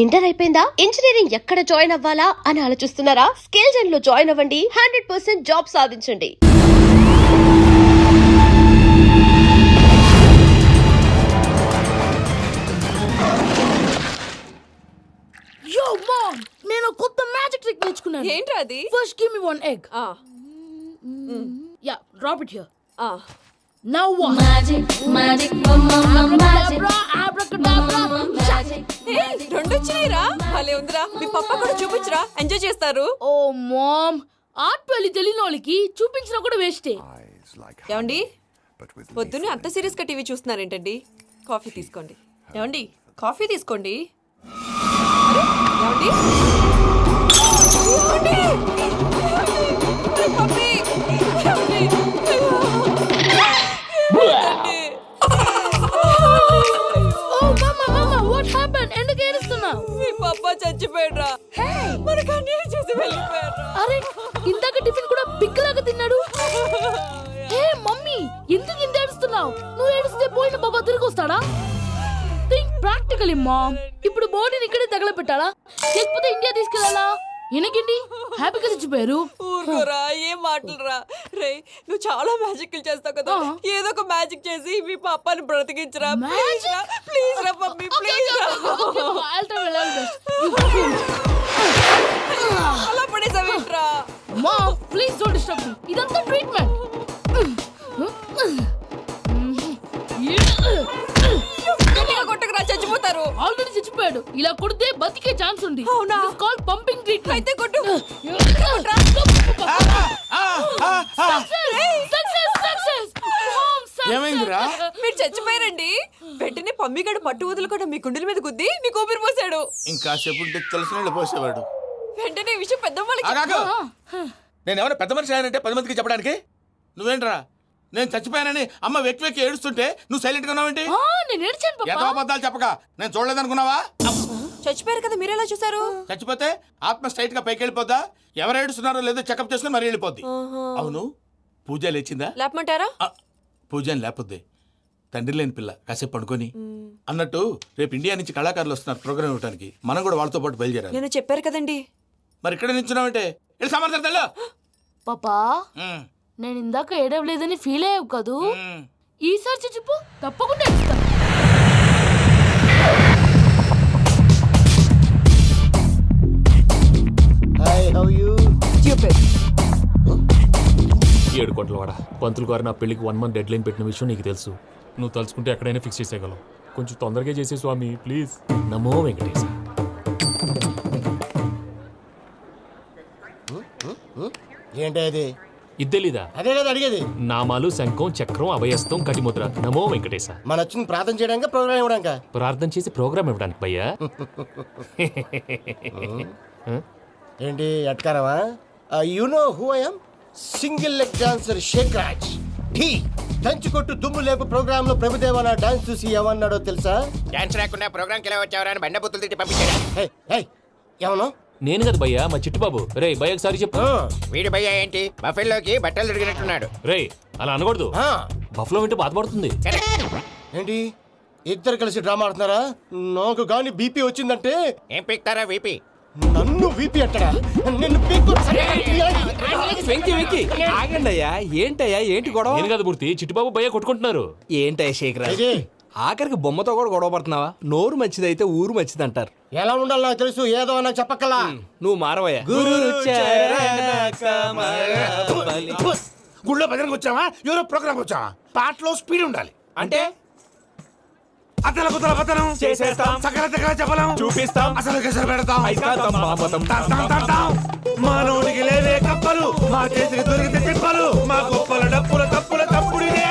Inter అయిపోయిందా? Engineering ఎక్కడ join అవ్వాలా అని ఆలోచిస్తున్నారా? స్కిల్ జెన్ లో జాయిన్ అవ్వండి. 100% జాబ్ సాధించండి. Yo mom, నేను కొత్త మ్యాజిక్ ట్రిక్ నేర్చుకున్నాను. ఏంట్రా అది? First give me one egg. Yeah, drop it here. Now what? Magic, mama, magic. Abracadabra. రెండు వచ్చినాయిరా. భలే ఉందిరా. మీ పప్ప కూడా చూపించరా, ఎంజాయ్ చేస్తారు. Oh mom, ఆర్ట్ పెళ్లి తెలియని వాళ్ళకి చూపించినా కూడా వేస్టే. ఏమండి, పొద్దున్నే అంత సీరియస్ గా టీవీ చూస్తున్నారేంటండి? కాఫీ తీసుకోండి. ఏమండి, కాఫీ తీసుకోండి. అరే, ఏమండి? అరే, పప్పి! ఏమండి? ఏమండి? Oh mama, what happened? ఎందుకు ఏడుస్తున్నావు? మీ పప్ప చచ్చిపోయాడ్రా. మనకు అన్యాయం చేసి వెళ్ళిపోయాడ్రా. అరే, ఇందాక టిఫిన్ కూడా బిగ్గలాగా తిన్నాడు. హే మమ్మీ, ఎందుకు ఇంత ఏడుస్తున్నావు? నువ్వు ఏడిస్తే పోయిన బాబా తిరిగి వస్తాడా? Think practically mom. ఇప్పుడు బాడీని ఇక్కడే తగలబెట్టాలా లేకపోతే ఇండియా తీసుకెళ్లాలా? ఎనకండి హ్యాపీగా చచ్చిపోయారు. ఊరుకోరా, ఏం మాటలురా. రే, నువ్వు చాలా మ్యాజిక్లు చేస్తావు కదా, ఏదో ఒక మ్యాజిక్ చేసి మీ పాపాని బ్రతికించరా. ప్లీజ్ రా మమ్మీ, ప్లీజ్ రా. అలా పడేసావేంట్రా? Mom please don't disturb me. ఇదంతా ట్రీట్మెంట్. కొట్టకరా, చచ్చిపోతారు. ఆల్రెడీ చచ్చిపోయాడు. ఇలా కొడితే బతికే ఛాన్స్ ఉంది. అవునా? It's called pumping treatment. అయితే కొట్టు. ఏమైందిరా? మీరు చచ్చిపోయారండి. వెంటనే పమ్మిగాడు పట్టు వదులుకుండా మీ గుండెల మీద గుద్ది మీకు ఊపిరి పోసాడు. ఇంకా చెప్పుంటే తెలిసిన పోసేవాడు. వెంటనే ఈ విషయం పెద్దవాళ్ళకి ఆగాగు. నేను ఏమైనా పెద్ద మనిషి అంటే 10 మందికి చెప్పడానికి? నువ్వేంట్రా నేను చచ్చిపోయానని అమ్మ వెక్కి వెక్కి ఏడుస్తుంటే నువ్వు సైలెంట్ గా ఉన్నావేంటి? నేను ఏడ్చాను పాపా. ఎంతో అబద్ధాలు చెప్పక నేను చూడలేదనుకున్నావా? చచ్చిపోయారు కదా, మీరెలా చూసారు? చచ్చిపోతే ఆత్మ స్ట్రైట్ గా పైకి వెళ్ళిపోద్దా? ఎవరు ఏడుస్తున్నారో లేదో చెకప్ చేసుకుని మరీ వెళ్ళిపోద్ది. అవును, పూజ లేచిందా? లేపమంటారా? పూజ అని లేకపోద్ది. తండ్రి లేని పిల్ల కాసేపు పడుకొని అన్నట్టు రేపు ఇండియా నుంచి కళాకారులు వస్తున్నారు ప్రోగ్రామ్ ఇవ్వడానికి. మనం కూడా వాళ్ళతో పాటు బయలుదేరాలి. నేను చెప్పారు కదండి. మరి ఇక్కడ నిల్చున్నావంటే సమర్థతల్లో పాపా, నేను ఇందాక ఏడవలేదని ఫీల్ అయ్యావు కదూ. ఈసారి చచ్చిపో, తప్పకుండా ఏడుస్తా. ఏడు కోట్ల వాడ పంతులు గారు నా పెళ్లికి 1 month డెడ్ లైన్ పెట్టిన విషయం నీకు తెలుసు. నువ్వు తలుచుకుంటే ఎక్కడైనా ఫిక్స్ చేసేయగలవు. కొంచెం తొందరగా చేసే స్వామి ప్లీజ్. నమో వెంకటేశ. ఏంటది? ఇద్దెలీదా? అదే కదా అడిగేది. నామాలు, శంఖం, చక్రం, అభయస్తం, కటిముద్ర. నమో వెంకటేశ. మన వచ్చింది ప్రార్థన చేయడానికి, ప్రోగ్రామ్ ఇవ్వడానికి. ప్రార్థన చేసి ప్రోగ్రామ్ ఇవ్వడానికి భయ్యా. ఏంటి ఎట్కారమా? You know who I am? Single leg dancer Shaik Raj. టీ దంచుకొట్టు దుమ్ము లేపు ప్రోగ్రామ్ లో ప్రభుదేవ నా డాన్స్ చూసి ఏమన్నాడో తెలుసా? డాన్స్ రాకుండా ప్రోగ్రామ్ కి ఎలా వచ్చావరా అని బండ బుద్ధులు తిట్టి పంపించాడు. ఏమను? నేను కదా భయ్యా, మా చిట్టుబాబు. రే భయ్య ఒకసారి చెప్పు. వీడి భయ్య ఏంటి బఫెల్లోకి బట్టలు తిరిగినట్టున్నాడు. రే అలా అనకూడదు. బఫ్లో వింటే బాధపడుతుంది. ఏంటి ఇద్దరు కలిసి డ్రామా ఆడుతున్నారా? నాకు గాని బీపీ వచ్చిందంటే ఏం పీక్తారా వీపీ? నన్ను వీపీ అంటారా? నిన్ను పీక్కు. ఆగండి అయ్యా, ఏంటయ్యా, ఏంటి గొడవ? నేను కదా మూర్తి, చిట్టుబాబు భయ్య కొట్టుకుంటున్నారు. ఏంటయ్యా శేఖరా, ఆఖరికి బొమ్మతో కూడా గొడవ పడుతున్నావా? నోరు మంచిదైతే ఊరు మంచిది అంటారు. ఎలా ఉండాలి నాకు తెలుసు, ఏదో నాకు చెప్పక్కలా. నువ్వు మారవయ్యా. గుళ్ళో భజనకు వచ్చావా? ఎవరో ప్రోగ్రామ్ వచ్చావా? పాటలో స్పీడ్ ఉండాలి. అంటే అతల కుతల పతనం చేసేస్తాం, సకల దగ్గర చెప్పలేం, చూపిస్తాం, అసలు గసలు పెడతాం, ఐకాంతం, మాపతం. మానవుడికి లేవే కప్పలు, మా చేతికి దొరికితే తిప్పలు, మా గొప్పల డప్పుల తప్పుల తప్పుడిదే.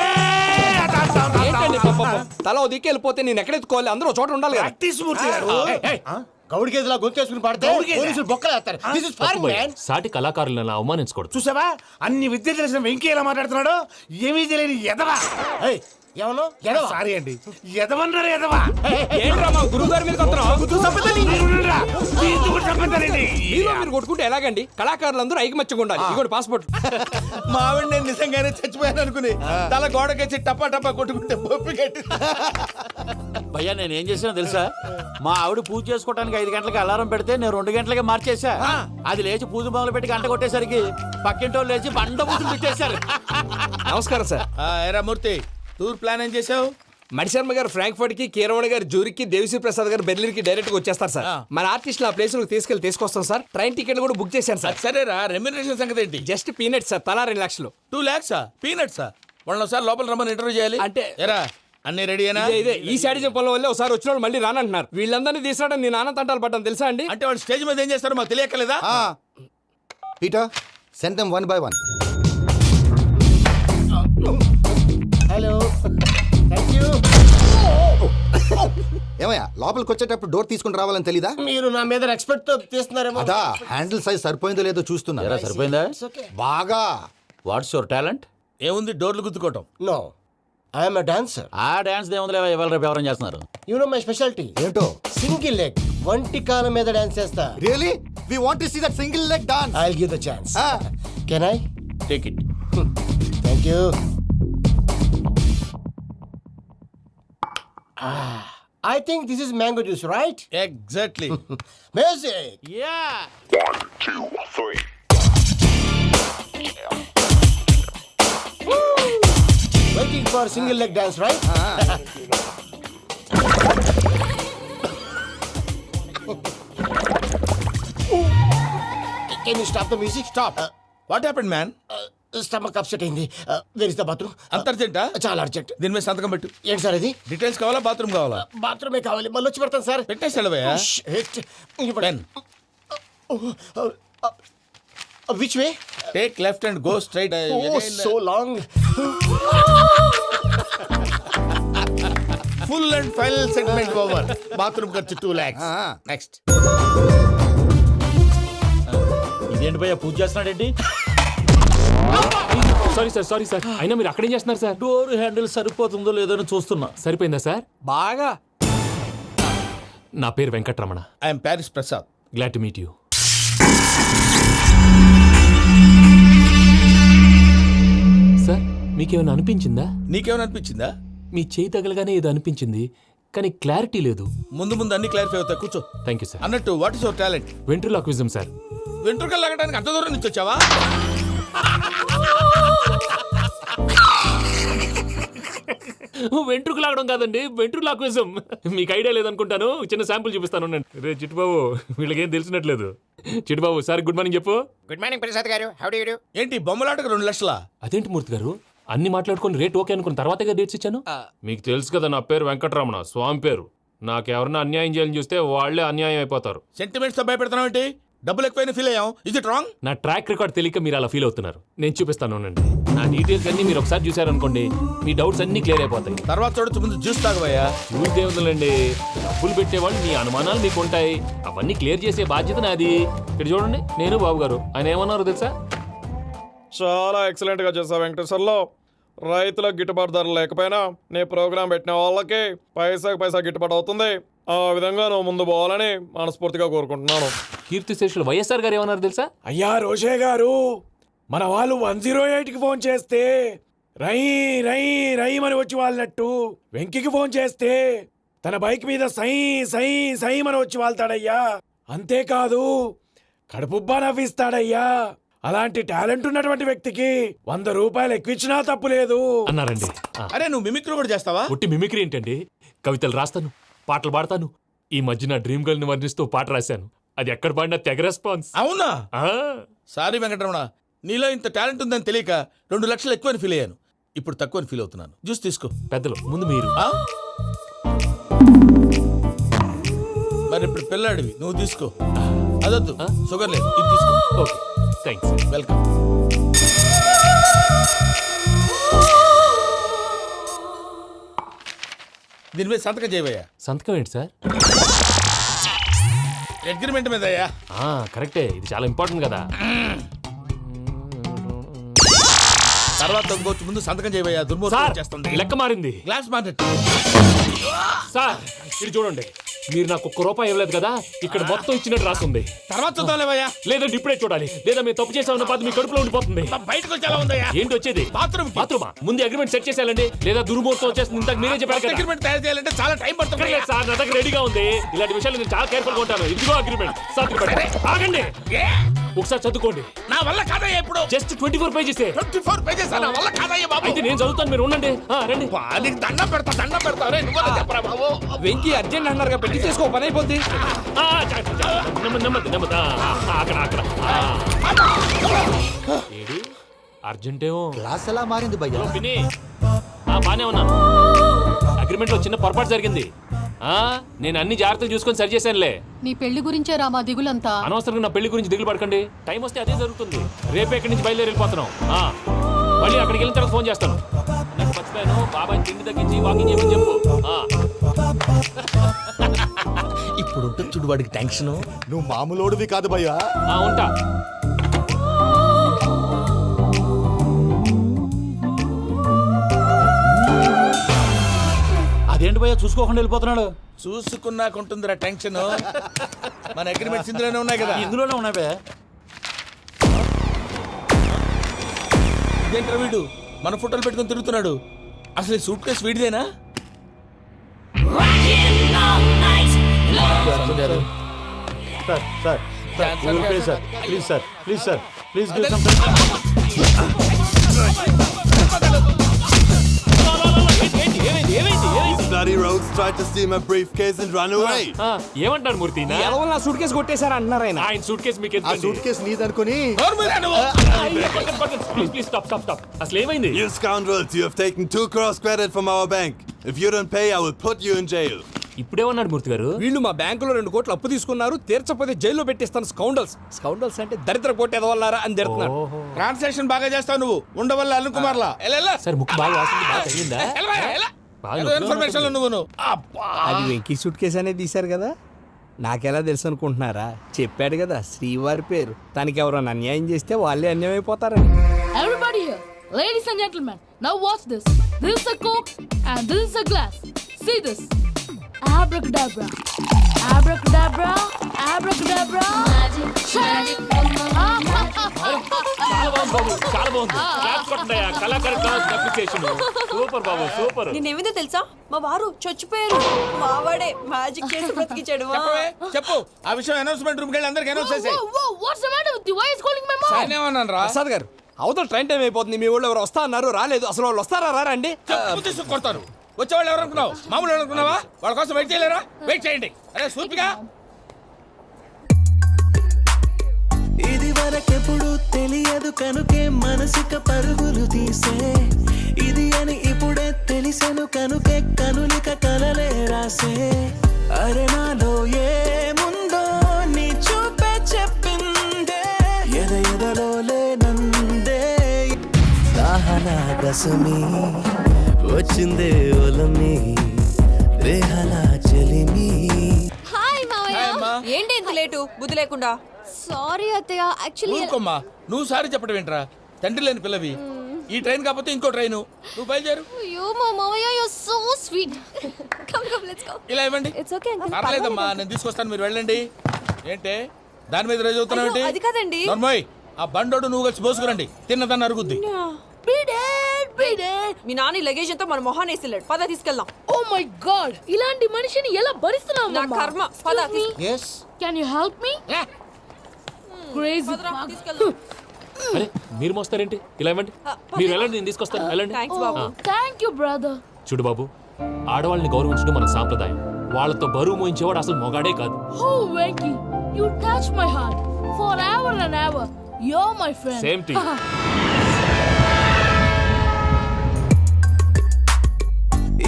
ఏంటండి పాపం? తల ఓ దిక్కు వెళ్ళిపోతే నేను ఎక్కడెత్తుకోవాలి? అందరూ ఒక చోట ఉండాలి కదా. గౌడి గేదెలా గొంతేసుకుని పాడితే పోలీసులు బొక్కలు వేస్తారు. This is fun, man. సాటి కళాకారులను అవమానించకూడదు. చూసావా అన్ని విద్య తెలిసిన వెంకీ ఎలా మాట్లాడుతున్నాడు? ఏమీ తెలియని ఎదవా. ఏమను? ఎదవా? సారీ అండి, ఎదవన్నారు ఎదవా. ఏంట్రా మా గురువు గారి మీద కొట్టుకుంటారండి మీలో మీరు కొట్టుకుంటే ఎలాగండి? కళాకారులందరూ ఐకమత్యంగా ఉండాలి. ఇదిగోండి పాస్పోర్ట్. మా ఆవిడ నేను నిజంగానే చచ్చిపోయాను అనుకుని తల గోడకొచ్చి టపా టపా కొట్టుకుంటే బొప్పి కట్టి భయ్యా నేను ఏం చేసానో తెలుసా? మా ఆవిడ పూజ చేసుకోవడానికి 5 గంటలకి అలారం పెడితే నేను 2 గంటలకి మార్చేసా. అది లేచి పూజ మొదలు పెట్టి గంట కొట్టేసరికి పక్కింటి వాళ్ళు లేచి బండ పూజలు పెట్టేశారు. నమస్కారం సార్. ఎరా మూర్తి, టూర్ ప్లాన్ ఏం చేసావు? మణిశర్మ గారు ఫ్రాంక్ఫర్ట్ కి, కీరవాణి గారు జూరిక్, దేవిశ్రీ ప్రసాద్ గారు బెర్లిన్ కి డైరెక్ట్ గా వచ్చేస్తారు సార్. మన ఆర్టిస్టులు ఆ ప్లేస్ తీసుకొస్తాం సార్. ట్రైన్ టికెట్లు కూడా బుక్ చేశాను సార్. సరేరా, రెమ్యూనరేషన్ సంగతి ఏంటి? జస్ట్ పీనట్ సార్, తలా 2 లక్షలు. 2 lakhs పీనట్సా? వాళ్ళని ఒకసారి లోపల రమ్మని ఇంటర్వ్యూ చేయాలి. అంటే ఎరా అన్ని రెడీ అయినా? ఇదే ఈ శాడిజం పొలం వల్లే ఒకసారి వచ్చిన వాళ్ళు మళ్ళీ రానంటున్నారు. వీళ్ళందరినీ తీసుకురావడం నేను నాన్న తంటాలు పడ్డాను తెలుసా అండి? అంటే వాళ్ళు స్టేజ్ మీద ఏం చేస్తారో మాకు తెలియక్కలేదా? Peter send them 1 by 1. Hello, thank you. ఏమయ్యా లోపలికి వచ్చేటప్పుడు డోర్ తీసుకుని రావాలని తెలీదా? మీరు నా మీద ఎక్స్పెక్ట్ తో తీస్తున్నారేమో. అదా హ్యాండిల్ సైజ్ సరిపోయిందో లేదో చూస్తున్నా. ఎరా సరిపోయిందా? బాగా. What's your talent? ఏముంది, డోర్లు గుద్దుకోవటం. No, I'm a dancer. ఆ డాన్స్ దేవుందిలే, ఇవాళ రేపు ఎవరైనా చేస్తున్నారు. You know my speciality. ఏంటో? సింగిల్ లెగ్, వంటి కాలం మీద డాన్స్ చేస్తా. Really we want to see that single leg dance. I will give the chance. Can I? Take it. Thank you. I think this is mango juice, right? Exactly. Music. Yeah Waiting for single leg dance, right? Can you stop the music? Stop. What happened man? Stomach upset అయింది. Where is the bathroom? అంత అర్జెంటా? చాలా urgent. దీని మీద సంతకం పెట్టు. ఏంటి sir ఇది? Details కావాలా, బాత్రూమ్ కావాలా? బాత్రూమే కావాలి, మళ్ళీ వచ్చి పెడతాను సార్. పెట్టేసి వెళ్ళవయ్యా. Pen. Which way? Take left and go straight. Oh, so long. Full and final segment over. Bathroom ఖర్చు 2 lakhs. నెక్స్ట్. ఇదేంటి భయ్యా పూజ చేస్తున్నాడేంటి? Sorry sir. అయినా మీరు అక్కడేం చేస్తున్నారు సార్? డోర్ హ్యాండిల్ సరిపోతుందో లేదో అని చూస్తున్నా. సరిపోయిందా సార్? బాగా. నా పేరు Venkataramana. I'm Paris Prasad. Glad to meet you. Sir మీకేమైనా అనిపించిందా? నీకేమైనా అనిపించిందా? మీ చేయి తగలగానే ఏదో అనిపించింది, కానీ క్లారిటీ లేదు. ముందు ముందు అన్ని క్లారిఫై అవుతాయి, కూర్చో. Thank you sir. అన్నట్టు what is your talent? Ventriloquism sir. వెంట్రుకలు లాగడానికి అంత దూరం నుంచి వచ్చావా? వెంట్రుకు లాగడం కాదండి, వెంట్రులాక్విజం. మీకు ఐడియా లేదనుకుంటాను, చిన్న శాంపుల్ చూపిస్తాను. రే చిట్టుబాబు, వీళ్ళకేం తెలిసినట్లేదు. చిట్టుబాబు సార్ గుడ్ మార్నింగ్ చెప్పు. Good morning Prasad garu. How do you do? ఏంటి బొమ్మలాటకు 2 లక్షలా? అదేంటి మూర్తి గారు, అన్ని మాట్లాడుకొని రేట్ ఓకే అనుకున్న తర్వాతగా డేట్స్ ఇచ్చాను. మీకు తెలుసు కదా నా పేరు వెంకటరమణ, స్వామి పేరు. నాకెవరన్నా అన్యాయం చేయాలని చూస్తే వాళ్లే అన్యాయం అయిపోతారు. సెంటిమెంట్స్ తో భయపెడతావు ఏంటి? డబ్బులు ఎక్కువైనా ఫీల్ అయ్యాం. Is it wrong? నా ట్రాక్ రికార్డ్ తెలియక మీరు అలా ఫీల్ అవుతున్నారు. నేను చూపిస్తాను ఉండండి. నా డీటెయిల్స్ అన్ని మీరు ఒకసారి చూసారనుకోండి, మీ డౌట్స్ అన్ని క్లియర్ అయిపోతాయి. తర్వాత చూడొచ్చు, ముందు జ్యూస్ తాగబోయా. చూస్తే ఉందండి, డబ్బులు పెట్టేవాళ్ళు మీ అనుమానాలు మీకు ఉంటాయి, అవన్నీ క్లియర్ చేసే బాధ్యత నాది. ఇక్కడ చూడండి, నేను బాబు గారు. ఆయన ఏమన్నారో తెలుసా? చాలా ఎక్సలెంట్ గా చేసావు వెంకటేశ్వర్లో. రైతులకు గిట్టుబాటు ధరలు లేకపోయినా నీ ప్రోగ్రాం పెట్టిన వాళ్ళకి పైసాకి పైసా గిట్టుబాటు అవుతుంది. ఆ విధంగా నువ్వు ముందు పోవాలని మనస్ఫూర్తిగా కోరుకుంటున్నాను. కీర్తిశేషులు వైఎస్ఆర్ గారు ఏమన్నారు తెలుసా? అయ్యా రోషే గారు, మన వాళ్ళు 108కి ఫోన్ చేస్తే రై రై రైమని వచ్చి వాళ్ళనట్టు, వెంకికి ఫోన్ చేస్తే తన బైక్ మీద సై సై సైమని వచ్చి వాళ్తాడయ్యా. అంతేకాదు కడుపుబ్బా నవ్విస్తాడయ్యా. అలాంటి టాలెంట్ ఉన్నటువంటి వ్యక్తికి 100 రూపాయలు ఎక్కువిచ్చినా తప్పు లేదు అన్నారండి. అరే నువ్వు మిమిక్రీ కూడా చేస్తావా? పుట్టి మిమిక్రీ ఏంటండి? కవితలు రాస్తాను, పాటలు పాడతాను. ఈ మధ్య నా డ్రీమ్ గర్ల్ ని వర్ణిస్తూ పాట రాశాను. అది ఎక్కడ పాడినా తెగ రెస్పాన్స్. అవునా? ఆ, సారీ వెంకటరమణ, నీలో ఇంత టాలెంట్ ఉందని తెలియక 2 లక్షలు ఎక్కువని ఫీల్ అయ్యాను. ఇప్పుడు తక్కువని ఫీల్ అవుతున్నాను. జ్యూస్ తీసుకో. పెద్దలు ముందు మీరు. ఆ? మరి ఇప్పుడు పిల్లాడివి, నువ్వు తీసుకో. అదొద్దు, షుగర్ లేదు, ఇది తీసుకో. Okay thanks. వెల్కమ్. దీని మీద సంతకం చేయవయ్యా. సంతకం ఏంటి సార్? అగ్రిమెంట్ మీద అయ్యా. కరెక్టే, ఇది చాలా ఇంపార్టెంట్ కదా. తర్వాత ఇంకొచ్చి ముందు సంతకం చేయవయ్యా. దుర్మోహం సార్ చేస్తుంది. లెక్క మారింది. Glass market. సార్ ఇది చూడండి, మీరు నాకు ఒక్క రూపాయి ఇవ్వలేదు కదా, ఇక్కడ మొత్తం ఇచ్చినట్టు రాస్తుంది. తర్వాత చూద్దాంలేవయ్యా. లేదంటే ఇప్పుడే చూడాలి, లేదా మీరు తప్పు చేసామన్న బాధ మీ కడుపులో ఉండిపోతుంది. బయటకు వచ్చేలా ఉందయ్యా. ఏంటి వచ్చేది? బాత్రూమ్ ముందు అగ్రిమెంట్ సెట్ చేసేయాలండి, లేదా దుర్ముహూర్తం వచ్చేస్తుంది. ఇంతకు మీరే చెప్పారు కదా. అగ్రిమెంట్ తయారు చేయాలంటే చాలా టైం పడుతుంది. అక్కర్లేదు సార్, నా దగ్గర రెడీగా ఉంది. ఇలాంటి విషయాలు నేను చాలా కేర్ఫుల్ గా ఉంటాను. ఇదిగో అగ్రిమెంట్. ఆగండి, ఒకసారి చదువుకోండి. నా వల్ల కాదయ్యా ఇప్పుడు. Just 24 pages. 24 pages నా వల్ల కాదయ్యా బాబు. అయితే నేను చదువుతాను, మీరు ఉండండి. రండి. నీకు దండం పెడతా. రే నువ్వు చెప్పరా బాబు. వెంకీ అర్జెంట్ అన్నారుగా, పెళ్లి చేసుకో, పని అయిపోద్ది. నెమ్మది. అక్కడ ఏడి అర్జెంటేమో. క్లాస్ ఎలా మారింది భయ్యా? పిన్ని, బానే ఉన్నా. అగ్రిమెంట్ లో చిన్న పొరపాటు జరిగింది. నేను అన్ని జాగ్రత్తలు చూసుకొని సరి చేశానులే. నీ పెళ్లి గురించే రామా దిగులంతా. అనవసరంగా నా పెళ్లి గురించి దిగులు పడకండి. టైం వస్తే అదే జరుగుతుంది. రేపే ఇక్కడి నుంచి బయలుదేరి వెళ్ళిపోతున్నాం. మళ్ళీ అక్కడికి వెళ్ళిన తర్వాత ఫోన్ చేస్తాను. నాకు మర్చిపోయాను, బాబాయ్ తిండి తగ్గించి వాకింగ్ చేయమని చెప్పు. ఇప్పుడు ఉంటుంది చూడు వాడికి టెన్షన్. నువ్వు మామూలోడివి కాదు భయ్యా. ఉంటా. అదేంటి భయ్యా చూసుకోకుండా వెళ్ళిపోతున్నాడు? చూసుకున్నాకుంటుందిరా టెన్షన్. మన అగ్రిమెంట్స్ ఇందులోనే ఉన్నాయి కదా. ఇందులోనే ఉన్నాయి భయ్యా. ఇదేంట్రా వీడు మన ఫోటోలు పెట్టుకొని తిరుగుతున్నాడు. అసలు సూట్ కేసు వీడిదేనా? ఏమంటారు మూర్తి? ఎవరు నా సూట్ కేసు కొట్టేశారు అంటున్నారు ఆయన. ఆయన సూట్ కేసు మీకు ఆ సూట్ కేసు నీదనుకుని ప్లీజ్ స్టాప్. అసలు ఏమైంది? You scoundrels, you have taken 2 crores credit from our bank. If you don't pay, I will put you in jail. ఇప్పుడేమన్నాడు మూర్తి గారు? వీళ్ళు మా బ్యాంకులో 2 కోట్లు అప్పు తీసుకున్నారు, తీర్చపోతే జైల్లో పెట్టిస్తాను. స్కౌండల్స్ అంటే దరిద్ర పోటీ ఎదవల్లారా అని తిడుతున్నారు. ట్రాన్సాక్షన్ బాగా చేస్తావు నువ్వు. ఉండవల్ల అరుణ్ కుమార్ లా సార్ ముక్కు బాగా వాసింది, బాగా తగిలిందా? ఇన్ఫర్మేషన్ నువ్వు. అది వెంకీ సూట్ కేసు అనేది తీశారు కదా, నాకెలా తెలుసు అనుకుంటున్నారా? చెప్పాడు కదా శ్రీవారి పేరు. తనకి ఎవరైనా అన్యాయం చేస్తే వాళ్ళే అన్యాయం అయిపోతారని. Everybody here, ladies and gentlemen, now watch this. This is a Coke and this is a glass. See this. Abracadabra. Abracadabra. Abracadabra. Magic, చాలా బాగుంది. క్లాప్స్ కొట్టండియా. కళాకారు క్లాస్ అప్లికేషన్. సూపర్ బాబు, సూపర్. నేనేమిందో తెలుసా, మా వారు చచ్చిపోయారు. మావాడే మ్యాజిక్ చేసి బ్రతికించాడు. చెప్పు ఆ విషయం. అనౌన్స్మెంట్ రూమ్ కెళ్ళి అందరికి అనౌన్స్ చేసేయ్. Whoa, what's the matter with you? Why is calling my mom? నేనేమన్నాను రా? ప్రసాద్ గారు, అవతల ట్రైన్ టైం అయిపోతుంది. మీ ఊళ్ళో ఎవరు వస్తా అన్నారు, రాలేదు. అసలు వాళ్ళు వస్తారా రారండి? చెప్పు తీసుకు కొడతారు. వచ్చేవాళ్ళు ఎవరు అనుకున్నావు? మామూలు అనుకున్నావా? వాళ్ళ కోసం వెయిట్ చేయలేరా? వెయిట్ చేయండి. అరే సూపిగా. ఇది వరకెప్పుడు తెలియదు కనుకే మనసుక పరుగులు తీసే, ఇది అని ఇప్పుడే తెలిసెను కనుకే కనులిక కలలే రాసే. అరే నాలో ఏముందో నీ చూపే చెప్పిందే, ఎదలో లేనందే. దాహనా గసమి వచ్చిందే ఒలమి, రేహలా చెలిమి. హాయ్ మావయ్య. ఏంటి ఇంత లేటు? బుద్ధి లేకుండా. సారీ అత్తయ్య, యాక్చువల్లీ ఊరుకోమ్మా. నువ్వు సారీ చెప్పడం ఏంట్రా? తండ్రి లేని పిల్లవి. ఈ ట్రైన్ కాకపోతే ఇంకో ట్రైన్. నువ్వు బయలుదేరు. అయ్యో మా మావయ్య, you are so sweet. Come let's go. ఇలా ఇవ్వండి. It's okay uncle. పర్లేదమ్మా, నేను తీసుకొస్తాను, మీరు వెళ్ళండి. ఏంటే దాని మీద రోజు అవుతున్నావు ఏంటి? అది కాదండి. నర్మోయ్, ఆ బండోడు నువ్వు కలిసి పోసుకురండి. తిన్నదాన్ని అరుగుద్ది. మీ నాని లగేజ్ అంతా మన మొహాన్ వేసిల్లాడు. పద తీసుకెళ్దాం. Oh my god, ఇలాంటి మనిషిని ఎలా భరిస్తున్నావు? నా కర్మ. పద yes Can you help me? Crazy. తీసుకెళ్దాం. అరే మీరు మోస్తారేంటి? ఇలా ఇవ్వండి. మీరు వెళ్ళండి, నేను తీసుకొస్తాను. వెళ్ళండి. Thanks Babu. Thank you brother. చూడు బాబు, ఆడవాళ్ళని గౌరవించడం మన సాంప్రదాయం. వాళ్ళతో బరువు మోయించేవాడు అసలు మొగాడే కాదు. Oh Venky, you touch my heart forever and ever. You're my friend. Same to you.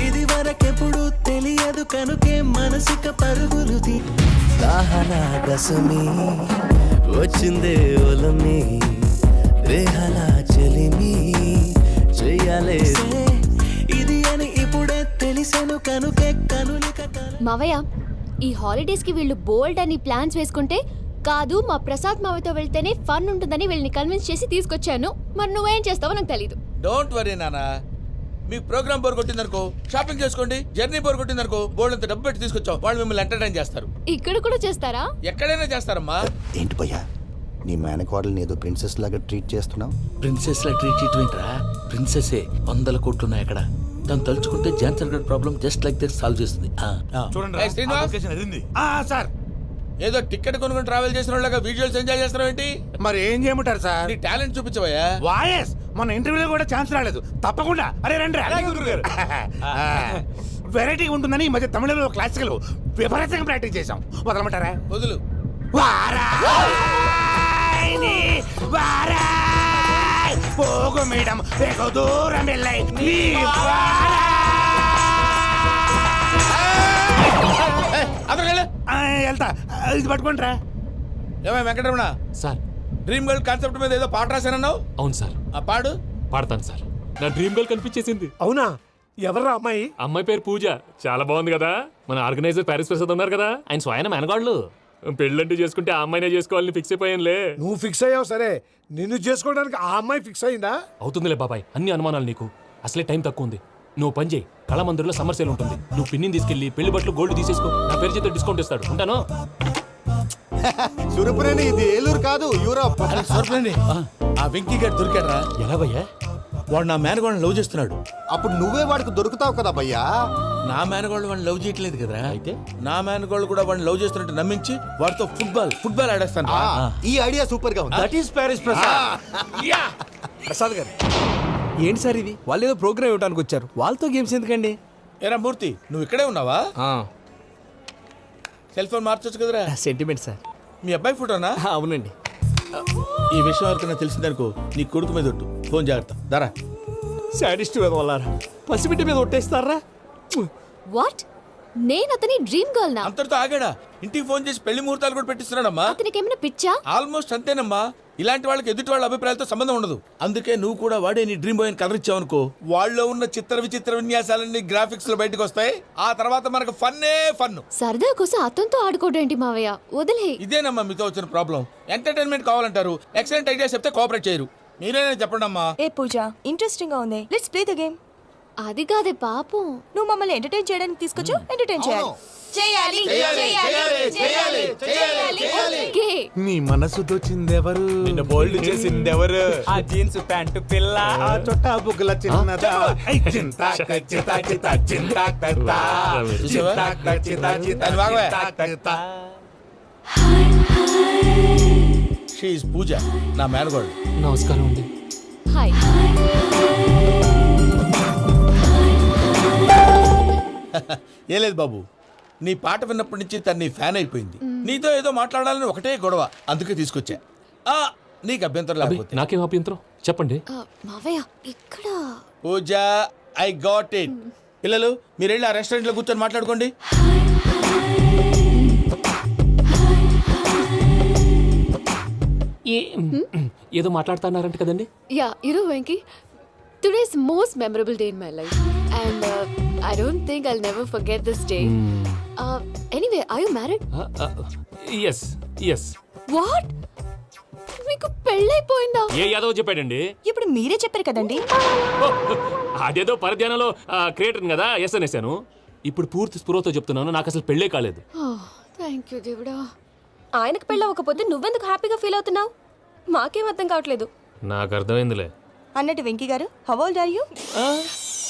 ఇది వరకెప్పుడు తెలియదు కనుకే మనసుక పరుగులు తీ. దాహనా గసమి వచ్చిందే ఒలమి, రేహలా చెలిమి చెయ్యాలే. ఇది అని ఇప్పుడే తెలిసెను కనుకే కనులిక. మావయ్య, ఈ హాలిడేస్ కి వీళ్ళు బోల్డ్ అని ప్లాన్స్ వేసుకుంటే కాదు మా ప్రసాద్ మావయ్యతో వెళ్తేనే ఫన్ ఉంటుందని వీళ్ళని కన్విన్స్ చేసి తీసుకొచ్చాను. మరి నువ్వేం చేస్తావో నాకు తెలీదు. డోంట్ వరీ నానా, మీకు ప్రోగ్రామ్ బోర్ కొట్టిందనుకో షాపింగ్ చేసుకోండి, జర్నీ బోర్ కొట్టిందనుకో బోర్డు అంత డబ్బు పెట్టి తీసుకొచ్చాం, వాళ్ళు మిమ్మల్ని ఎంటర్టైన్ చేస్తారు. ఇక్కడ కూడా చేస్తారా? ఎక్కడైనా చేస్తారమ్మా. ఏంటి భయ్యా నీ మేనకోడల్ని ఏదో ప్రిన్సెస్ లాగా ట్రీట్ చేస్తున్నావు? ప్రిన్సెస్ లా ట్రీట్ చేయటం ఏంట్రా? ప్రిన్సెసే 100 కోట్లు ఉన్నాయి అక్కడ. తను తలుచుకుంటే జాన్సన్ గడ్ problem just like this solve చేస్తుంది. చూడండి శ్రీనివాస్ సార్, ఏదో టికెట్ కొనుక్కొని ట్రావెల్ చేసిన వాళ్ళగా విజువల్స్ ఎంజాయ్ చేస్తున్నావు ఏంటి? మరి ఏం చేయమంటారు సార్? నీ టాలెంట్ చూపించవయ్యా. వాయస్ మన ఇంటర్వ్యూలో కూడా ఛాన్స్ రాలేదు. తప్పకుండా అరే రండి వెరైటీ ఉంటుందని ఈ మధ్య తమిళంలో క్లాసికల్ విపరీతంగా ప్రాక్టీస్ చేసాం. వదలమంటారా? వదులు. పోగు మేడం వెగు దూరం వెళ్ళై నీ వెళ్తా. ఇది పట్టుకుంటారా? ఏమై Venkataramana, sir dream girl concept మీద ఏదో పాట రాశానన్నావు. అవును సార్. ఆ పాడు. పాడతాను సార్. నా డ్రీమ్ గర్ల్ కనిపించేసింది. అవునా? ఎవర్రా అమ్మాయి? అమ్మాయి పేరు పూజ. చాలా బాగుంది కదా. మన ఆర్గనైజర్ ప్యారిస్ ప్రసాద్ ఉన్నారు కదా, ఆయన స్వయం మెనగాళ్ళు. పెళ్ళంటూ చేసుకుంటే ఆ అమ్మాయినే చేసుకోవాలని ఫిక్స్ అయిపోయానులే. నువ్వు ఫిక్స్ అయ్యావు సరే, నిన్ను చేసుకోవడానికి ఆ అమ్మాయి ఫిక్స్ అయిందా? అవుతుందిలే బాబాయ్, అన్ని అనుమానాలు నీకు. అసలే టైం తక్కువ ఉంది. నువ్వు పని చేయి, కళామందిర్లో సమ్మర్ సేల్ ఉంటుంది. నువ్వు పిన్నిని తీసుకెళ్లి పెళ్లి బట్టలు గోల్డ్ తీసేసుకో. నా పేరు చేత డిస్కౌంట్ ఇస్తాడు. ఉంటాను. సురపురేని ఇది ఏలూరు కాదు, యూరోప్. ఆ వెంకీ గారు దొరికాడరా? ఎలా భయ్యా? వాడు నా మేనగోళ్ళని లవ్ చేస్తున్నాడు. అప్పుడు నువ్వే వాడికి దొరుకుతావు కదా భయ్యా. నా మేనగోళ్ళు వాడిని లవ్ చేయట్లేదు కదరా. అయితే నా మేనగోళ్ళు కూడా వాడిని లవ్ చేస్తున్నట్టు నమ్మించి వాడితో ఫుట్బాల్ ఆడేస్తాను. ఈ ఐడియా సూపర్ గా ఉంది. That is Paris Prasad. Prasad గారు ఏంటి సార్ ఇది? వాళ్ళు ఏదో ప్రోగ్రామ్ ఇవ్వడానికి వచ్చారు, వాళ్ళతో గేమ్స్ ఎందుకండి? ఏరా మూర్తి, నువ్వు ఇక్కడే ఉన్నావా? సెల్ ఫోన్ మార్చొచ్చు కదరా. Sentiment sir. మీ అబ్బాయి ఫోటోనా? అవునండి. ఈ విషయం ఎవరికైనా తెలిసిందనుకో నీ కొడుకు మీద ఒట్టు. ఫోన్ జాగ్రత్త. దారా. సాడిస్ట్ మీద వాళ్ళారా? పసిబిడ్డ మీద ఒట్టేస్తారా? వాట్? నేను అతని డ్రీమ్ గర్ల్ నా? అంతటితో ఆగాడా? ఇంటికి ఫోన్ చేసి పెళ్లి ముహూర్తాలు కూడా పెట్టిస్తున్నాడమ్మా. అతనికి ఏమైనా పిచ్చా? ఆల్మోస్ట్ అంతేనమ్మా. ఇలాంటి వాళ్ళకి ఎదుటి వాళ్ళ అభిప్రాయాలతో సంబంధం ఉండదు. అందుకే నువ్వు కూడా వాడే నీ డ్రీమ్ బాయ్ కవర్ ఇచ్చావనుకో, వాళ్ళలో ఉన్న చిత్ర విచిత్ర విన్యాసాలన్నీ గ్రాఫిక్స్ లో బయటకు వస్తాయి. ఆ తర్వాత మనకు ఫన్నే ఫన్. సరదా కోసం అతనితో ఆడుకోవడేంటి మావయ్య? వదిలే. ఇదేనమ్మా మీతో వచ్చిన ప్రాబ్లం. ఎంటర్టైన్మెంట్ కావాలంటారు, ఎక్సలెంట్ ఐడియా చెప్తే కోఆపరేట్ చేయరు. మీరేనా చెప్పండి అమ్మా. ఏ పూజ, ఇంట్రెస్టింగ్ గా ఉంది. Let's play the game. అది కాదే పాపం. నువ్వు మమ్మల్ని ఎంటర్టైన్ చేయడానికి తీసుకొచ్చు, ఎంటర్టైన్ చేయాలి. ఓకే. నీ మనసు దోచిందెవరు? నిన్న బోల్డ్ చేసింది ఎవరు? ఆ జీన్స్ ప్యాంటు పిల్ల, ఆ చొట్టా బుగ్గల చిన్నదా. ఐ చింతా కచ్చితా చితా చింతా కత్తా. చింతా కచ్చితా చితా చింతా కత్తా. షీ ఈజ్ పూజ, నా మేనగోడు. నమస్కారం అండి. హాయ్. ఏ లేదు బాబు, నీ పాట విన్నప్పటి నుంచి తను నీ ఫ్యాన్ అయిపోయింది. నీతో ఏదో మాట్లాడాలని ఒకటే గొడవ, అందుకే తీసుకొచ్చా. నీకు అభ్యంతరం అబ్బే, లేకపోతే. నాకేం అభ్యంతరం చెప్పండి. మావయ్య ఇక్కడ. పూజ, ఐ గాట్ ఇట్. పిల్లలు మీరు వెళ్ళి ఆ రెస్టారెంట్ లో కూర్చొని మాట్లాడుకోండి. ఏదో మాట్లాడుతున్నారంట కదండి. Yeah, Venky, today's most memorable day in my life, and I don't think I'll never forget this day. Anyway, are you married? Yes yes. What? మీకు పెళ్ళైపోయిందా? ఏ యాదవ్ చెప్పాడండి? ఇప్పుడు మీరే చెప్పారు కదండి. అదేదో పరధ్యానంలో క్రియేటర్ కదా ఎస్ అనేసాను. ఇప్పుడు పూర్తి స్పృహతో చెప్తున్నాను, నాకు అసలు పెళ్ళే కాలేదు. థ్యాంక్ యూ దేవుడా. ఆయనకు పెళ్ళవకపోతే నువ్వెందుకు హ్యాపీగా ఫీల్ అవుతున్నావు? మాకేం అర్థం కావట్లేదు. నాకు అర్థమైందిలే. అన్నట్టు వెంకీ గారు, హౌ ఓల్డ్ ఆర్ యు?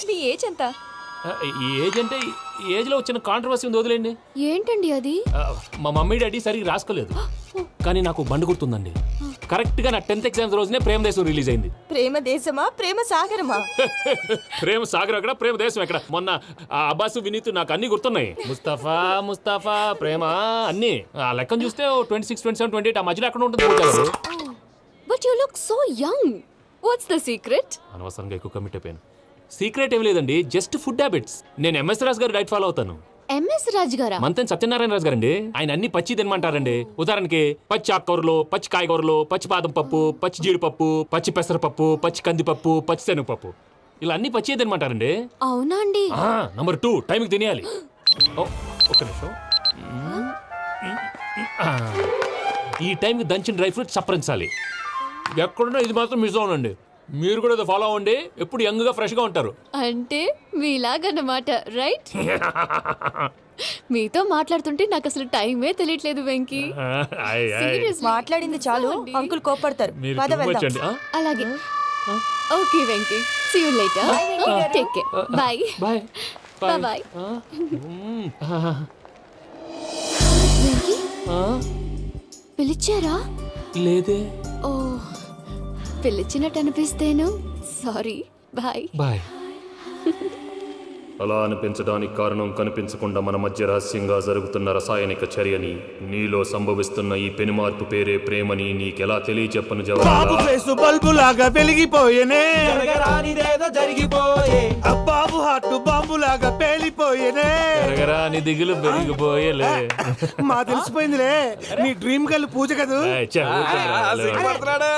మీ ఏజ్ ఎంత? ఈ ఏజ్ అంటే ఈ ఏజ్ లో వచ్చిన కాంట్రవర్సీ ఉంది, వదిలేండి. ఏంటండి అది? మా మమ్మీ డాడీ సరిగ్గా రాసుకోలేదు, కానీ నాకు బండి గుర్తుందండి. కరెక్ట్ గా నా 10th ఎగ్జామ్స్ రోజునే ప్రేమ దేశం రిలీజ్ అయింది. ప్రేమ దేశమా, ప్రేమ సాగరమా? ప్రేమ సాగర్ ఎక్కడ, ప్రేమ దేశం ఎక్కడ? మొన్న అబ్బాసు వినీత్ నాకు అన్ని గుర్తున్నాయి. ముస్తఫా ప్రేమ అన్ని ఆ లెక్కను చూస్తే 26, 27, 28 ఆ మధ్యలో ఎక్కడ ఉంటుంది. But you look so young. What's the secret? అనవసరంగా ఎక్కువ కమిట్ అయిపోయాను. సీక్రెట్ ఏం లేదండి, జస్ట్ ఫుడ్ హ్యాబిట్స్. నేను ఎంఎస్ రాజు గారు డైట్ ఫాలో అవుతాను. ఎంఎస్ రాజు గారా? మంతెన్ సత్యనారాయణ రాజు గారండి. ఆయన అన్ని పచ్చి తినమంటారండి. ఉదాహరణకి పచ్చి ఆకుకూరలు, పచ్చి కాయగూరలు, పచ్చి బాదం పప్పు, పచ్చి జీడిపప్పు, పచ్చి పెసరపప్పు, పచ్చి కందిపప్పు, పచ్చి శనగపప్పు, ఇలా అన్ని పచ్చి తినమంటారండి. అవునా అండి? నంబర్ 2, టైంకి తినేయాలి. ఒక్క నిమిషం. ఈ టైంకి దంచిన డ్రై ఫ్రూట్స్ సప్పరించాలి. ఎక్కడున్నా ఇది మాత్రం మిస్ అవునండి. మీరు కూడా ఇది ఫాలో అవ్వండి, ఎప్పుడు యంగ్ గా ఫ్రెష్ గా ఉంటారు. అంటే మీలాగన్నమాట, రైట్? మీతో మాట్లాడుతుంటే నాకు అసలు టైమే తెలియట్లేదు వెంకీ. Seriously. మాట్లాడింది చాలు, అంకుల్ కోపడతారు. మీరు పద too much వెళ్దాం. అండి. ఆ? అలాగే. Okay Venky, see you later. Take care. Bye. Bye bye. Venky, పిలిచారా? లేదే. ఓ, పిలిచినట్టు అనిపిస్తేను సారీ. బాయ్. బాయ్. అలా అనిపించడానికి కారణం కనిపించకుండా మన మధ్య రహస్యంగా జరుగుతున్న రసాయనిక చర్యని, నీలో సంభవిస్తున్న ఈ పెనుమార్పు పేరే ప్రేమని నీకెలా తెలియచెప్పను బాబు ఫేసు బల్బు లాగా వెలిగిపోయేనే, జరిగిపోయే బాబు హార్ట్ బాంబు లాగా పేలిపోయేనే. జరగరా నీ దిగులు పెరిగిపోయేలే. మా తెలిసిపోయిందిలే, నీ డ్రీమ్ గర్ల్ పూజ కదూ. ఏయ్, చ్చ, ఊరుకోరా.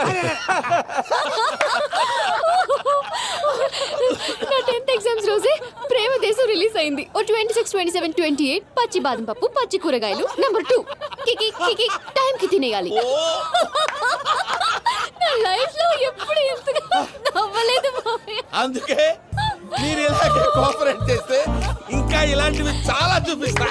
నా 10th ఎగ్జామ్స్ రోజే ప్రేమ దేశం రిలీజ్ అయింది. ఓ 26, 27, 28 పచ్చి బాదం పప్పు, పచ్చి కూరగాయలు. నెంబర్ 2 కికి కికి టైం కి తినేయాలి. నా లైఫ్ లో ఎప్పుడు ఎంతగా నవ్వలేదు మామయ్య. అందుకే మీరు ఇలాగే కోఆపరేట్ చేస్తే ఇంకా ఇలాంటివి చాలా చూపిస్తా.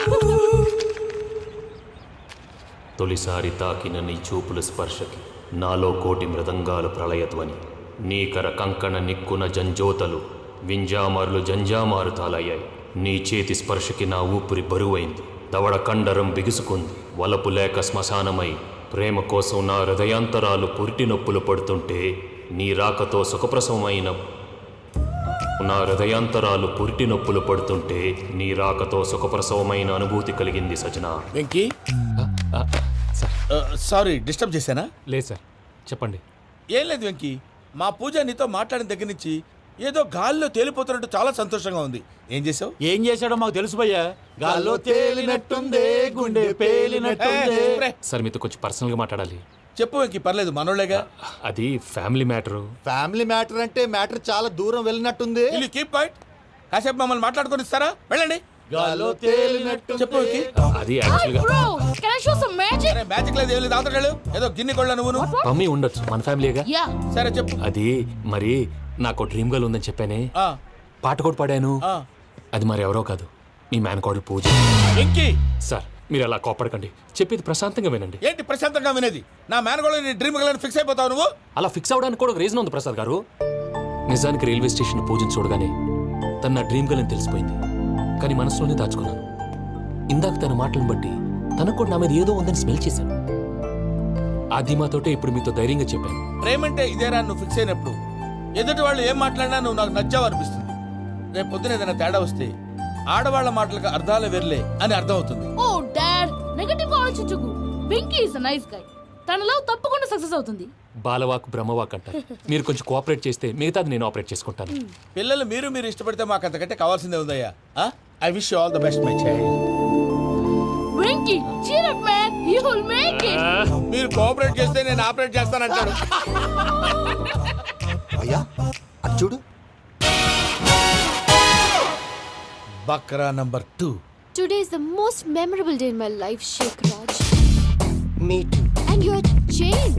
తొలిసారి తాకిన నీ చూపుల స్పర్శకి నాలో కోటి మృదంగాలు ప్రళయధ్వని, నీకర కంకణ నిక్కున జంజోతలు వింజామారులు జంజామారు తాలయ్యాయి. నీ చేతి స్పర్శకి నా ఊపిరి బరువైంది, దవడ కండరం బిగుసుకుంది. వలపు లేక శ్మశానమై ప్రేమ కోసం నా హృదయాంతరాలు పురిటి నొప్పులు పడుతుంటే, నీ రాకతో సుఖప్రసవమైన నా హృదయాంతరాలు పురిటి నొప్పులు పడుతుంటే నీ రాకతో సుఖప్రసవమైన అనుభూతి కలిగింది సజనా. వెంకీ, సారీ డిస్టర్బ్ చేశానా? లేదు సార్, చెప్పండి. ఏం లేదు వెంకీ, మా పూజ నీతో మాట్లాడిన దగ్గర నుంచి ఏదో గాల్లో తేలిపోతున్నట్టు చాలా సంతోషంగా ఉంది. ఏం చేసావు? ఏం చేశాడో మాకు తెలుసు భయ్యా. గాల్లో తేలినట్టుందే, గుండె పేలినట్టుందే. సార్ మీతో కొంచెం పర్సనల్గా మాట్లాడాలి. చెప్పు వెంకీ, పర్లేదు, మనోళ్ళేగా. అది ఫ్యామిలీ మ్యాటరు. ఫ్యామిలీ మ్యాటర్ అంటే మ్యాటర్ చాలా దూరం వెళ్ళినట్టుంది. Will you keep quiet? కాసేపు మమ్మల్ని మాట్లాడుకొని ఇస్తారా? వెళ్ళండి. గాల్లో తేలినట్టు చెప్పు వెంకీ. అది యాక్చువల్గా Bro, can I show some magic? అరే మ్యాజిక్ లేదు, ఏం లేదు, ఆతడాలు ఏదో గిన్నె కొళ్ళ నువ్వును. మమ్మీ ఉండొచ్చు, మన ఫ్యామిలీగా. Yeah. సరే చెప్పు. అది మరి నాకు డ్రీమ్ గర్ల్ ఉందని చెప్పానే, ఆ, పాట కూడా పాడాను. ఆ. అది మరి ఎవరో కాదు, మీ మేనకోడలు పూజ. వెంకీ, సార్ మీరు అలా కోపడకండి, చెప్పేది ప్రశాంతంగా వినండి. ఏంటి ప్రశాంతంగా వినేది? నా మేనగోళ్ళు నీ డ్రీమ్ గలని ఫిక్స్ అయిపోతావు నువ్వు. అలా ఫిక్స్ అవడానికి కూడా ఒక రీజన్ ఉంది ప్రసాద్ గారు. నిజానికి రైల్వే స్టేషన్ పూజను చూడగానే తన నా డ్రీమ్ గర్ల్ అని తెలిసిపోయింది, కానీ మనసులోనే దాచుకున్నాను. ఇందాక తన మాటలను బట్టి తనకు కూడా నా మీద ఏదో ఉందని స్మెల్ చేశాను. ఆ ధీమాతోటే ఇప్పుడు మీతో ధైర్యంగా చెప్పాను. ప్రేమంటే ఇదేరా నువ్వు ఫిక్స్ అయినప్పుడు ఎదుటి వాళ్ళు ఏం మాట్లాడినా నువ్వు నాకు నచ్చావు అనిపిస్తుంది. రేపు పొద్దున ఏదైనా తేడా వస్తే ఆడవాళ్ల మాటలకు అర్థాలే వెర్లే అని అర్థం అవుతుంది. Oh, Dad, నెగటివ్ ఆలోచించకు. Venky is nice guy. తన లవ్ తప్పకుండా సక్సెస్ అవుతుంది. బాలవాక్ బ్రహ్మవాక్ అంటారు. మీరు కొంచెం కోఆపరేట్ చేస్తే మిగతాది నేను ఆపరేట్ చేసుకుంటాను. పిల్లలు మీరు ఇష్టపడితే మాకు అంతకంటే కావాల్సిందే ఉందయ్యా. I wish you all the best my child. Venky, cheer up man, you will make it. మీరు కోఆపరేట్ చేస్తే నేను ఆపరేట్ చేస్తానంటాడు. అయ్యా అది చూడు. Bakra number 2. Today is the most memorable day in my life, Sheikh Raj. Me too. And your chain,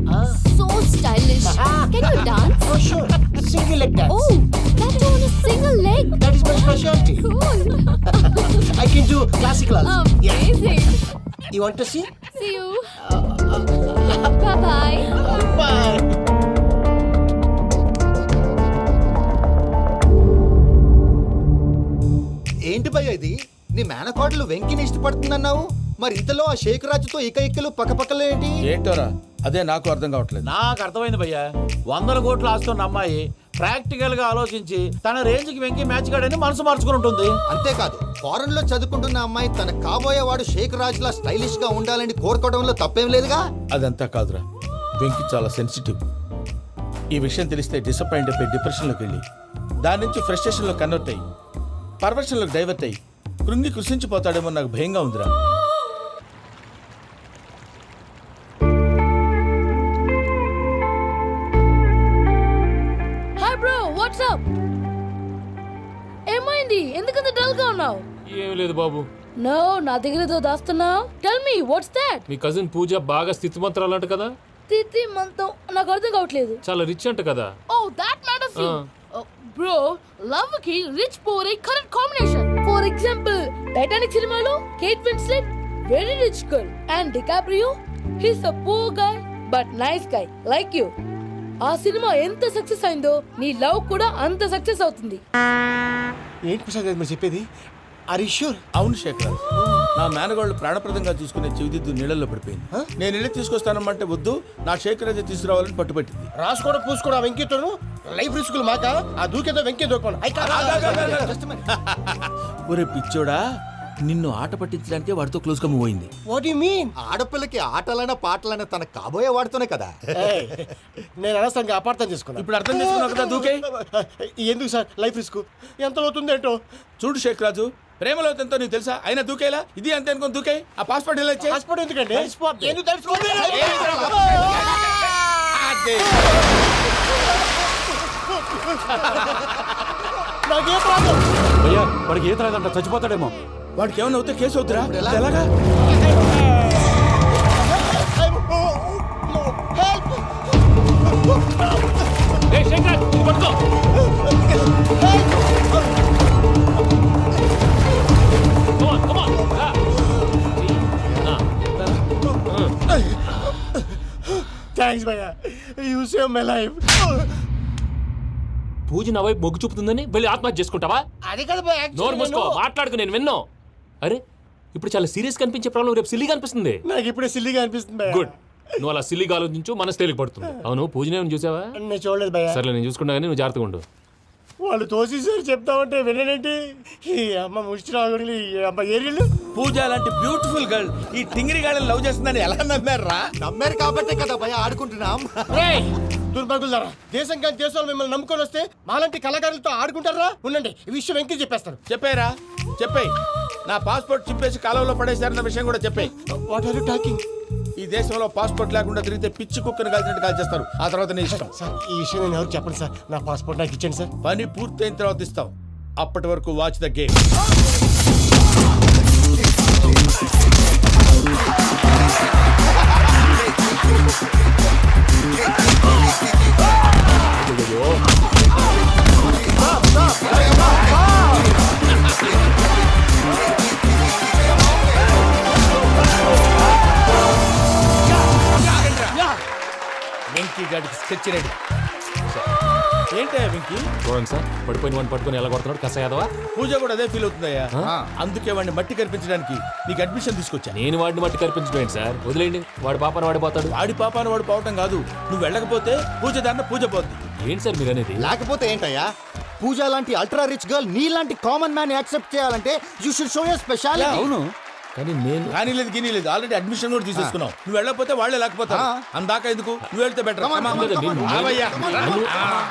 so stylish. Can you dance? Oh sure. Single leg dance. Oh, that too on a single leg. That is my specialty. Cool. I can do classical also. Amazing. You want to see? See you. Bye-bye. Bye. ఏంటి భయ్య ఇది? నీ మేనకోడలు వెంకిని ఇష్టపడుతుందన్నావు, మరి ఇంతలో ఆ షేక్ రాజుతో ఇకలు పక్కపక్కలు ఏంటి? ఏంటోరా, అదే నాకు అర్థం కావట్లేదు. నాకు అర్థమైంది భయ్యా. 100 కోట్లు ఆస్తున్న అమ్మాయి ప్రాక్టికల్ గా ఆలోచించి తన రేంజ్ కి వెంకి మ్యాచ్ కాడని మనసు మార్చుకుని ఉంటుంది. అంతేకాదు, ఫారెన్ లో చదువుకుంటున్న అమ్మాయి తన కాబోయేవాడు షేక్ రాజ్ లా స్టైలిష్ గా ఉండాలని కోరుకోవడంలో తప్పేం లేదుగా. అదంతా కాదురా, వెంకి చాలా సెన్సిటివ్. ఈ విషయం తెలిస్తే డిసప్పాయింట్ అయిపోయి డిప్రెషన్లోకి వెళ్ళి దాని నుంచి ఫ్రస్ట్రేషన్లో కన్వర్ట్ అయ్యి పర్వర్షన్లోకి డైవర్ట్ అయ్యి కృంగి కృషించిపోతాడేమో నాకు భయంగా ఉందిరా. Hi bro, what's up? ఏమైంది, ఎందుకంత డల్ గా ఉన్నావు? ఏం లేదు బాబు. నో, నా దగ్గర ఏదో దాస్తున్నావు. Tell me what's that? మీ కజిన్ పూజ బాగా స్థితిమంతరాలంట కదా, తిథి మంతం నాకు అర్థం కావట్లేదు. చాలా రిచ్ అంట కదా. Oh that matters you. Bro love కి rich poor correct combination. For example Titanic సినిమాలో Kate Winslet very rich girl and DiCaprio he's a poor guy but nice guy like you. ఆ సినిమా ఎంత సక్సెస్ అయిందో నీ love కూడా అంత success అవుతుంది. ఏంటి ప్రసాద్ గారు మీరు చెప్పేది? Are you sure? అవును శేఖర్, నా మేనగాళ్ళు ప్రాణప్రదంగా చూసుకునే చెవిదిద్దు నీళ్ళల్లో పడిపోయింది. నేను ఇల్లు తీసుకొస్తానమ్మంటే వద్దు, నా శేఖర్ అయితే తీసుకురావాలని పట్టుబట్టింది. రాసుకోవడం పూసుకోవడం వెంకీతోను లైఫ్ రిస్కులు మాక ఆ దూకేదో వెంకీ దూకోండి. ఒరే పిచ్చోడా, నిన్ను ఆట పట్టించడానికి వాడితో క్లోజ్ గా మూవ్ అయింది. What you mean? ఆడపిల్లకి ఆటలైనా పాటలైనా తన కాబోయే వాడుతూనే కదా. నేను అనవసరంగా అపార్థం చేసుకున్నా. ఇప్పుడు అర్థం చేసుకున్నావు కదా దూకే. ఎందుకు సార్ లైఫ్ రిస్క్ ఎంత అవుతుంది ఏంటో? చూడు శేఖర్ రాజు, ప్రేమలో ఎంతో నీకు తెలుసా? అయినా దూకేలా ఇది అంతే అనుకుని దూకే. ఆ పాస్పోర్ట్ ఎలా ఇచ్చే? పాస్పోర్ట్ ఎందుకండి? ఎందుకు తెలుసుకోండి? నాకేం ప్రాబ్లం? భయ్యా వాడికి ఈత రాదంట, చచ్చిపోతాడేమో. వాడికి ఏమైనా అవుతే కేసు అవుతురా? ఎలాగా? థ్యాంక్స్ భయ్యా, యూ సేవ్ మై లైఫ్. పూజ నా వైపు మొగ్గు చూపుతుందని వెళ్ళి ఆత్మహత్య చేసుకుంటావా? అది కదా భయ్యా, నోరు మూసుకో, మాట్లాడుకు, నేను విన్నాను. అరే ఇప్పుడు చాలా సీరియస్ కనిపించే ప్రాబ్లం రేపు సిల్లీగా అనిపిస్తుంది. నాకు ఇప్పుడే సిల్లిగా అనిపిస్తుంది భయ్యా. గుడ్, నువ్వు అలా సిల్లీగా ఆలోచించు, మనసు తేలిక పడుతుంది. అవును పూజనే చూసావా? నేను చూడలేదు భయ్యా. సర్లే నేను చూసుకున్నా కానీ నువ్వు జాగ్రత్తగా ఉండు. వాళ్ళు తోసేసారు చెప్తామంటే వినేనండి. ఈ అమ్మ ముష్టి రాగుడి అమ్మ ఏరియలు. పూజ లాంటి బ్యూటిఫుల్ గర్ల్ ఈ టింగిరి గాళ్ళని లవ్ చేస్తుందని ఎలా నమ్మారా? నమ్మారు కాబట్టే కదా భయ ఆడుకుంటున్నాం. దుర్భగులారా, దేశం కానీ దేశాలు మిమ్మల్ని నమ్ముకొని వస్తే మాలాంటి కళాకారులతో ఆడుకుంటారా? ఉండండి, ఈ విషయం వెంకీ చెప్పేస్తారు. చెప్పారా? చెప్పేయ్. నా పాస్పోర్ట్ చింపేసి కాలువలో పడేశారన్న విషయం కూడా చెప్పేయ్. What are you talking? ఈ దేశంలో పాస్పోర్ట్ లేకుండా తిరిగితే పిచ్చి కుక్కను కాల్చినట్టు కాల్చేస్తారు. ఆ తర్వాత నీ ఇష్టం. సార్ ఈ విషయం నేను ఎవరికి చెప్పండి సార్. నా పాస్పోర్ట్ నాకు ఇచ్చండి సార్. పని పూర్తయిన తర్వాత ఇస్తాం. అప్పటి వరకు వాచ్ ద గేమ్. వెంకీ గాడికి స్కెచ్ రెడీ. ఏంటయ్యా వెంకీ? చూడండి సార్, పడిపోయిన వాడిని పట్టుకొని ఎలా కొడుతున్నాడు కస యాదవా. పూజ కూడా అదే ఫీల్ అవుతుందయ్యా. అందుకే వాడిని మట్టి కనిపించడానికి నీకు అడ్మిషన్ తీసుకొచ్చా. నేను వాడిని మట్టి కనిపించడం ఏంటి సార్? వదిలేండి, వాడి పాపను వాడిపోతాడు. వాడి పాపాను వాడు పోవటం కాదు, నువ్వు వెళ్ళకపోతే పూజ దాన్న పూజ పోద్ది. ఏంటి సార్ మీరు అనేది? లేకపోతే ఏంటయ్యా, పూజ లాంటి అల్ట్రా రిచ్ గర్ల్ నీ లాంటి కామన్ మ్యాన్ యాక్సెప్ట్ చేయాలంటే you should show your speciality. అవును, కానీ నేను కానీ లేదు గిని లేదు, ఆల్రెడీ అడ్మిషన్ కూడా తీసేసుకున్నావు. నువ్వు వెళ్ళకపోతే వాళ్ళే లేకపోతారు. అందాక ఎందుకు? నువ్వు వెళ్తే బెటర్.